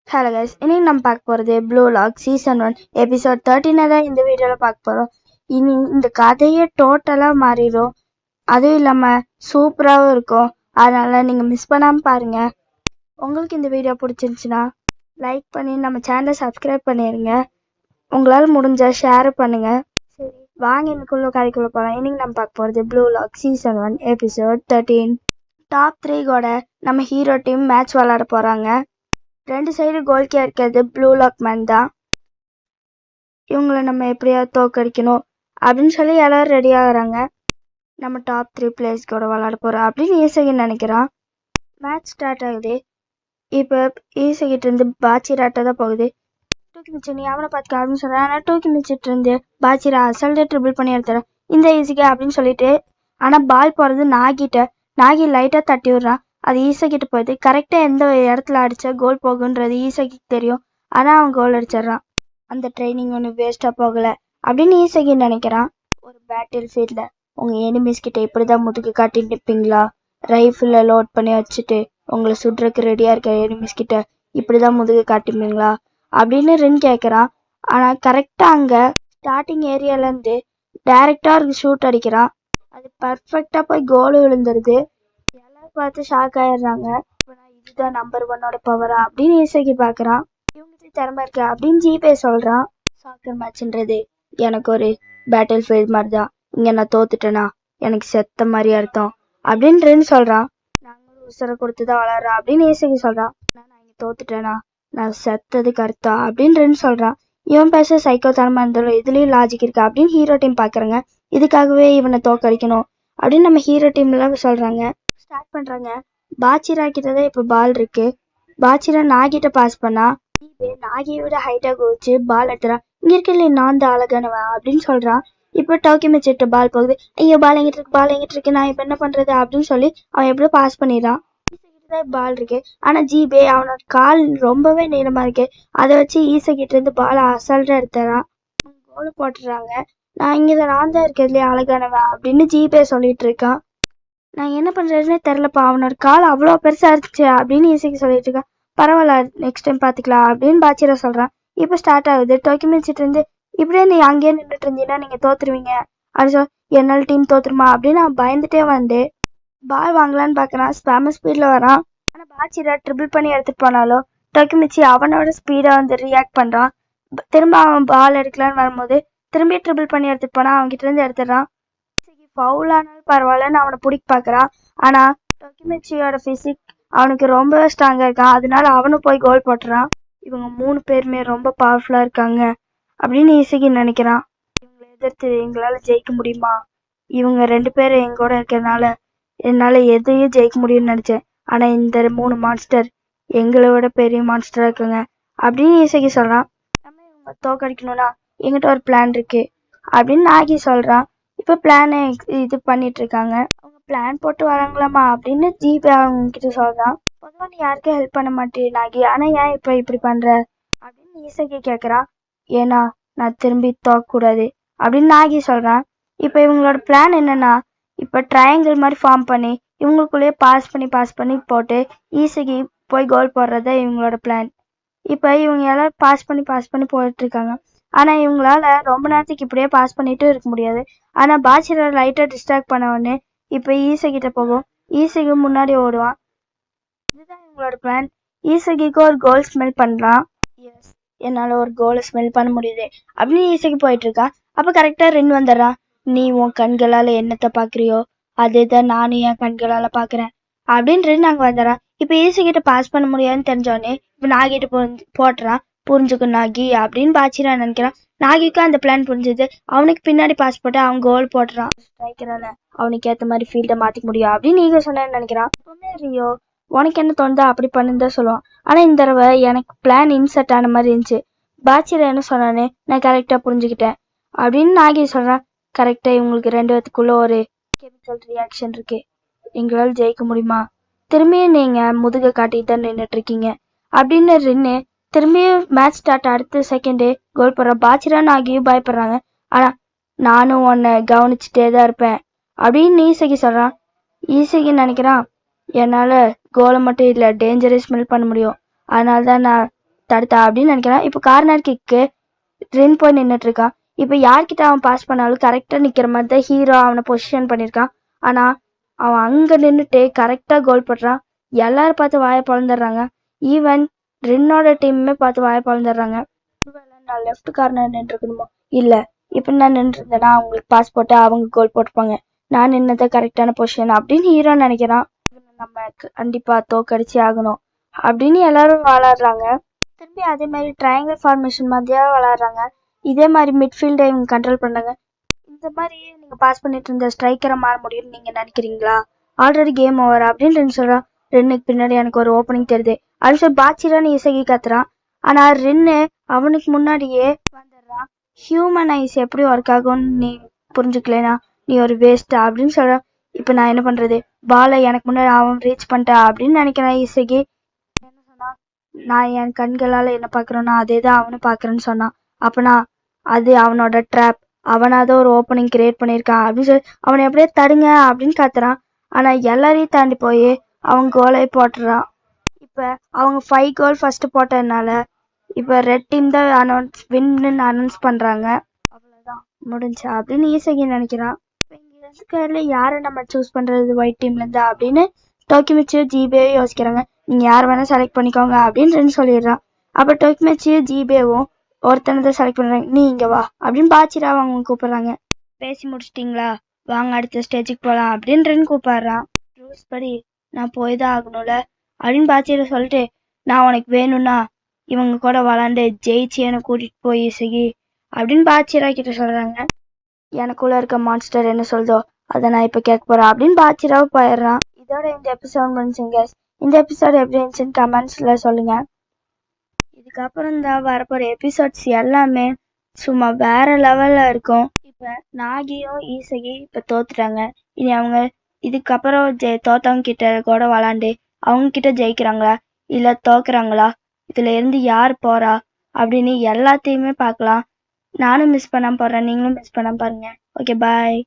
Hello guys, இன்னைக்கு நம்ம பார்க்க போகிறது ப்ளூ லாக் சீசன் 1 எபிசோட் 13 தான் இந்த வீடியோவில் பார்க்க போகிறோம். இனி இந்த கதையே டோட்டலாக மாறிடும். அதுவும் இல்லாமல் சூப்பராகவும் இருக்கும். அதனால் நீங்கள் மிஸ் பண்ணாமல் பாருங்கள். உங்களுக்கு இந்த வீடியோ பிடிச்சிருந்துச்சுன்னா லைக் பண்ணி நம்ம சேனலை சப்ஸ்கிரைப் பண்ணிடுங்க. உங்களால் முடிஞ்ச ஷேர் பண்ணுங்கள். சரி, வாங்க இன்னைக்குள்ள கதைக்குள்ளே போகலாம். இன்னைக்கு நம்ம பார்க்க போகிறது Blue Lock season 1 episode 13. Top 3 கூட நம்ம ஹீரோ டீம் மேட்ச் விளாட போகிறாங்க. 2 சைடு கோல்கே இருக்கிறது ப்ளூ லாக் மேன் தான். இவங்கள நம்ம எப்படியாவது தோக்கடிக்கணும் அப்படின்னு சொல்லி எல்லாரும் ரெடி ஆகுறாங்க. நம்ம டாப் 3 பிளேயர்ஸ் கூட விளாட போகிறோம் அப்படின்னு ஈசகின்னு நினைக்கிறான். மேட்ச் ஸ்டார்ட் ஆகுது. இப்போ ஈசகிட்ட இருந்து பாச்சிராட்ட தான் போகுது. தூக்கி மிச்சு நீ அவனை பார்த்துக்க அப்படின்னு சொல்கிறான். ஆனால் தூக்கி மிச்சிட்டு இருந்து பாச்சிரா அசல்ட்டு ட்ரிபிள் பண்ணி எடுத்துறான். இந்த ஈஸிக்கு அப்படின்னு சொல்லிட்டு, ஆனால் பால் போகிறது நாகி லைட்டாக தட்டி விடுறான். அது ஈசகிட்ட போகுது. கரெக்டாக எந்த இடத்துல அடித்தா கோல் போகுன்றது ஈசகிக்கு தெரியும். ஆனால் அவன் கோல் அடிச்சிட்றான். அந்த ட்ரைனிங் ஒன்றும் வேஸ்ட்டாக போகலை அப்படின்னு ஈசகி நினைக்கிறான். ஒரு பேட்டில் ஃபீல்டில் உங்கள் எனிமீஸ் கிட்ட இப்படி தான் முதுகு காட்டி நிற்பீங்களா? ரைஃபிளில் லோட் பண்ணி வச்சுட்டு உங்களை சுடுறதுக்கு ரெடியாக இருக்க எனிமீஸ் கிட்ட இப்படி தான் முதுகு காட்டிப்பீங்களா அப்படின்னு ரின் கேட்குறான். ஆனால் கரெக்டாக அங்கே ஸ்டார்டிங் ஏரியாலேருந்து டேரெக்டாக ஒரு ஷூட் அடிக்கிறான். அது பர்ஃபெக்டாக போய் கோல் விழுந்துருது. எல்லாரும் பார்த்து ஷாக் ஆயிடுறாங்க. இதுதான் நம்பர் 1 பவரா அப்படின்னு இசைக்கு பார்க்குறான். இவங்களுக்கு திறமை இருக்கு அப்படின்னு ஜிபே சொல்கிறான். சாக்கர் மேட்ச்ன்றது எனக்கு ஒரு பேட்டில் ஃபீல்ட் மாதிரி தான். இங்கே நான் தோத்துட்டேனா எனக்கு செத்த மாதிரி அர்த்தம் அப்படின்னு சொல்கிறான். நாங்களும் உசரை கொடுத்து தான் வளர்றோம் அப்படின்னு இசைக்கு சொல்கிறான். நான் இங்கே தோத்துட்டேனா நான் செத்ததுக்கு அர்த்தம் அப்படின்னு சொல்கிறான். இவன் பேச சைக்கோத்தனமாக இருந்தாலும் இதுலேயும் லாஜிக் இருக்கு அப்படின்னு ஹீரோ டீம் பார்க்குறாங்க. இதுக்காகவே இவனை தோக்கடிக்கணும் அப்படின்னு நம்ம ஹீரோ டீம்ல சொல்கிறாங்க. ஸ்டார்ட் பண்ணுறாங்க. பாச்சிரா கிட்ட தான் இப்போ பால் இருக்கு. பாச்சிரா நாகிட்ட பாஸ் பண்ணா நாகியை விட ஹைட்டாக குதிச்சு பால் எடுத்துறான். இங்கே இருக்கல நான் தான் அழகானவன் அப்படின்னு சொல்கிறான். இப்போ டோக்கி மிச்சிட்டு பால் போகுது. ஐயோ பால் எங்கிட்டு இருக்கு நான் இப்போ என்ன பண்ணுறது அப்படின்னு சொல்லி அவன் எப்படியோ பாஸ் பண்ணிடுறான். தான் பால் இருக்கு. ஆனால் ஜிபே அவனோட கால் ரொம்பவே நீளமாக இருக்கு. அதை வச்சு ஈசகிட்ட இருந்து பாலை அசால்ட்டாக எடுத்துறான். கோல் போட்டுறாங்க. நான் தான் இருக்கிறதுலே அழகானவன் அப்படின்னு ஜிபே சொல்லிட்டு இருக்கான். நான் என்ன பண்ணுறதுன்னே தெரிலப்பா, அவனோட கால் அவ்வளோ பெருசாக இருந்துச்சு அப்படின்னு ஈஸிக்கு சொல்லிட்டு இருக்கான். பரவாயில்ல, நெக்ஸ்ட் டைம் பார்த்துக்கலாம் அப்படின்னு பாச்சிரா சொல்கிறான். இப்போ ஸ்டார்ட் ஆகுது. டோக்கி மிச்சிட்டு இருந்து இப்படியே நீ அங்கேயே நின்றுட்டு இருந்தீங்கன்னா நீங்கள் தோத்துருவீங்க அப்படின்னு என்னால் டீம் தோத்துருமா அப்படின்னு நான் பயந்துட்டே வந்து பால் வாங்கலான்னு பார்க்குறான். ஸ்பேம ஸ்பீடில் வரான். ஆனால் பாச்சிரா ட்ரிபிள் பண்ணி எடுத்துகிட்டு போனாலும் டோக்கி மிச்சி அவனோட ஸ்பீடாக வந்து ரியாக்ட் பண்ணுறான். திரும்ப அவன் பால் எடுக்கலான்னு வரும்போது திரும்பி ட்ரிபிள் பண்ணி எடுத்துகிட்டு போனால் அவன்கிட்ட இருந்து எடுத்துடுறான். ஃபவுல் ஆனாலும் பரவாயில்லன்னு அவனை பிடிக்க பார்க்குறான். ஆனால் டொக்கிமிச்சியோட ஃபிசிக் அவனுக்கு ரொம்ப ஸ்ட்ராங்காக இருக்கான். அதனால அவனும் போய் கோல் போட்டுறான். இவங்க 3 பேருமே ரொம்ப பவர்ஃபுல்லாக இருக்காங்க அப்படின்னு ஈஸிக்கு நினைக்கிறான். இவங்களை எதிர்த்து எங்களால் ஜெயிக்க முடியுமா? இவங்க 2 பேரும் எங்கூட இருக்கிறதுனால என்னால் எதையும் ஜெயிக்க முடியும்னு நினச்சேன். ஆனால் இந்த 3 மான்ஸ்டர் எங்களை விட பெரிய மான்ஸ்டராக இருக்காங்க அப்படின்னு ஈஸிக்கு சொல்கிறான். நம்ம இவங்க தோக்கடிக்கணும்னா எங்கிட்ட ஒரு பிளான் இருக்கு அப்படின்னு நாகி சொல்கிறான். இப்போ பிளானை இது பண்ணிட்டு இருக்காங்க. அவங்க பிளான் போட்டு வராங்களாமா அப்படின்னு ஜிபே அவங்க கிட்ட சொல்றான். பொதுவாக நீ யாருக்கும் ஹெல்ப் பண்ண மாட்டேன் நாகி, ஆனால் ஏன் இப்போ இப்படி பண்ற அப்படின்னு ஈசகி கேட்குறான். ஏன்னா நான் திரும்பி தோக்கக்கூடாது அப்படின்னு நாகி சொல்றான். இப்போ இவங்களோட பிளான் என்னன்னா, இப்போ ட்ரையாங்கிள் மாதிரி ஃபார்ம் பண்ணி இவங்களுக்குள்ளேயே பாஸ் பண்ணி போட்டு ஈசகி போய் கோல் போடுறத இவங்களோட பிளான். இப்போ இவங்க எல்லாரும் பாஸ் பண்ணி போயிட்டு இருக்காங்க. ஆனால் இவங்களால ரொம்ப நேரத்துக்கு இப்படியே பாஸ் பண்ணிட்டு இருக்க முடியாது. ஆனால் பாச்சிரா லைட்டாக டிஸ்ட்ராக்ட் பண்ண உடனே இப்போ ஈசகிட்ட போகும். ஈசகி முன்னாடி ஓடுவான். இதுதான் இவங்களோட பிளான். ஈசகிக்கு ஒரு கோல் ஸ்மெல் பண்ணுறான். எஸ், என்னால் ஒரு கோலை ஸ்மெல் பண்ண முடியுது அப்படின்னு ஈசகி போயிட்டு இருக்கா. அப்போ கரெக்டாக ரின் வந்துடுறான். நீ உன் கண்களால் என்னத்தை பார்க்குறியோ அதே தான் நானும் என் கண்களால் பார்க்குறேன் அப்படின்னு ரின் அங்கே வந்துடுறான். இப்போ ஈசகிட்ட பாஸ் பண்ண முடியாதுன்னு தெரிஞ்சோடனே இப்போ நாகிட்ட போட்டுறான். புரிஞ்சுக்கும் நாகி அப்படின்னு பாச்சிரா நினைக்கிறான். நாகிக்கு அந்த பிளான் புரிஞ்சுது. அவனுக்கு பின்னாடி பாஸ் போட்டு அவன் கோல் போட்டுறான். ஸ்ட்ரைக்கரால அவனுக்கு ஏற்ற மாதிரி ஃபீல்டை மாற்றிக்க முடியும் அப்படின்னு நீங்க சொன்னேன்னு நினைக்கிறான். எப்பவுமே ரியோ உனக்கு என்ன தோணுதா அப்படி பண்ணுன்னு தான் சொல்லுவான். ஆனால் இந்த தடவை எனக்கு பிளான் இன்செர்ட் ஆன மாதிரி இருந்துச்சு. பாச்சிரா என்ன சொன்னானே நான் கரெக்டாக புரிஞ்சுக்கிட்டேன் அப்படின்னு நாகி சொல்கிறான். கரெக்டாக இவங்களுக்கு 2 பேத்துக்குள்ள ஒரு கெமிக்கல் ரியாக்ஷன் இருக்கு. எங்களால் ஜெயிக்க முடியுமா? திரும்பியும் நீங்கள் முதுகை காட்டிட்டு தான் நின்றுட்டு இருக்கீங்க அப்படின்னு ரின்னு திரும்பியும் மேட்ச் ஸ்டார்ட் அடுத்த செகண்டே கோல் போடுற பாச்சிரான்னு ஆகியும் பயப்படுறாங்க. ஆனால் நானும் உன்னை கவனிச்சுட்டே தான் இருப்பேன் அப்படின்னு ஈசகி சொல்கிறான். ஈசகி நினைக்கிறான், என்னால் கோலை மட்டும் இல்லை டேஞ்சரை ஸ்மெல் பண்ண முடியும். அதனால தான் நான் தடுத்தா அப்படின்னு நினைக்கிறான். இப்போ கார்னர் கிக்கு ரின் போய் நின்றுட்டு இருக்கான். இப்போ யார்கிட்ட அவன் பாஸ் பண்ணாலும் கரெக்டா நிக்கிற மாதிரி தான் ஹீரோ அவனை பொசிஷன் பண்ணிருக்கான். ஆனா அவன் அங்க நின்றுட்டு கரெக்டா கோல் போடுறான். எல்லாரும் பார்த்து வாயை பொழந்துடுறாங்க. ஈவன் ரின்னோட டீமுமே பார்த்து வாயை பொழந்துடுறாங்க. நான் லெஃப்ட் கார்னர் நின்று இருக்கணுமோ இல்ல, இப்ப நான் நின்று இருந்தேன்னா அவங்களுக்கு பாஸ் போட்டு அவங்க கோல் போட்டுப்பாங்க, நான் நின்னதான் கரெக்டான பொசிஷன் அப்படின்னு ஹீரோ நினைக்கிறான். நம்ம கண்டிப்பா தோக்கடிச்சு ஆகணும் அப்படின்னு எல்லாரும் விளாடுறாங்க. திரும்பி அதே மாதிரி ட்ரையாங்கிள் ஃபார்மேஷன் மாதிரியா விளாடுறாங்க. இதே மாதிரி மிட்ஃபீல்டை இவங்க கண்ட்ரோல் பண்றாங்க. இந்த மாதிரி நீங்க பாஸ் பண்ணிட்டு இருந்த ஸ்ட்ரைக்கரை மாற முடியும்னு நீங்க நினைக்கிறீங்களா? ஆல்ரெடி கேம் ஓவர் அப்படின்னு சொல்றான். ரென்னுக்கு பின்னாடி எனக்கு ஒரு ஓப்பனிங் தெரியுது அப்படின்னு சொல்லி பாச்சிரான்னு இசகி கத்துறான். ஆனா ரென்னு அவனுக்கு முன்னாடியே வந்துடுறான். ஹியூமன் ஐஸ் எப்படி ஒர்க் ஆகும்னு நீ புரிஞ்சுக்கலனா நீ ஒரு வேஸ்ட் அப்படின்னு சொல்றான். இப்ப நான் என்ன பண்றது, பாலை எனக்கு முன்னாடி அவன் ரீச் பண்ணிட்டா அப்படின்னு நினைக்கிறான் இசகி. என்ன சொன்னா, நான் என் கண்களால என்ன பாக்குறேன்னா அதே தான் அவனும் பாக்குறேன்னு சொன்னான். அப்பனா அது அவனோட ட்ராப், அவனாதான் ஒரு ஓப்பனிங் கிரியேட் பண்ணியிருக்கான் அப்படின்னு சொல்லி அவனை எப்படியே தடுங்க அப்படின்னு காத்துறான். ஆனா எல்லாரையும் தாண்டி போய் அவன் கோலை போட்டுறான். இப்ப அவங்க 5 கோல் ஃபர்ஸ்ட் போட்டதுனால இப்ப ரெட் டீம் தான் வின்னு அனௌன்ஸ் பண்றாங்க. அவ்வளவுதான் முடிஞ்சா அப்படின்னு ஈசகி நினைக்கிறான். இங்க யாரை நம்ம சூஸ் பண்றது ஒயிட் டீம்ல இருந்தா அப்படின்னு டோக்கிமிச்சு ஜிபே யோசிக்கிறாங்க. நீங்க யார் வேணா செலக்ட் பண்ணிக்கோங்க அப்படின்னு சொல்லிடுறான். அப்ப டோக்கிமிச்சு ஜிபேவும் ஒருத்தனை தான் செலக்ட் பண்றாங்க. நீ இங்க வா அப்படின்னு பாச்சிரா அவங்க கூப்பிடுறாங்க. பேசி முடிச்சிட்டீங்களா, வாங்க அடுத்த ஸ்டேஜுக்கு போலாம் அப்படின்னு கூப்பிடுறான். ரூல்ஸ் படி நான் போய் தான் ஆகணும்ல அப்படின்னு பாச்சிர சொல்லிட்டு, நான் உனக்கு வேணும்னா இவங்க கூட விளாண்டு ஜெயிச்சு என்ன கூட்டிட்டு போய் இசகி அப்படின்னு பாச்சிரா கிட்ட சொல்றாங்க. எனக்குள்ள இருக்க மான்ஸ்டர் என்ன சொல்றதோ அதை நான் இப்ப கேட்க போறேன் அப்படின்னு பாச்சிராவும் போயிடுறான். இதோட இந்த எபிசோட் முடிஞ்சுங்க. இந்த எபிசோட் எப்படி இருந்துச்சுன்னு கமெண்ட்ஸ்ல சொல்லுங்க. இதுக்கப்புறம் தான் வரப்போற எபிசோட்ஸ் எல்லாமே சும்மா வேற லெவல்ல இருக்கும். இப்ப நாகியும் ஈசகி இப்ப தோத்துட்டாங்க. இனி அவங்க இதுக்கப்புறம் தோத்தவங்க கிட்ட கூட விளாண்டு அவங்க கிட்ட ஜெயிக்கிறாங்களா இல்ல தோக்குறாங்களா, இதுல இருந்து யார் போறா அப்படின்னு எல்லாத்தையுமே பார்க்கலாம். நானும் மிஸ் பண்ணாம போறேன், நீங்களும் மிஸ் பண்ணாம பாருங்க. ஓகே, பாய்.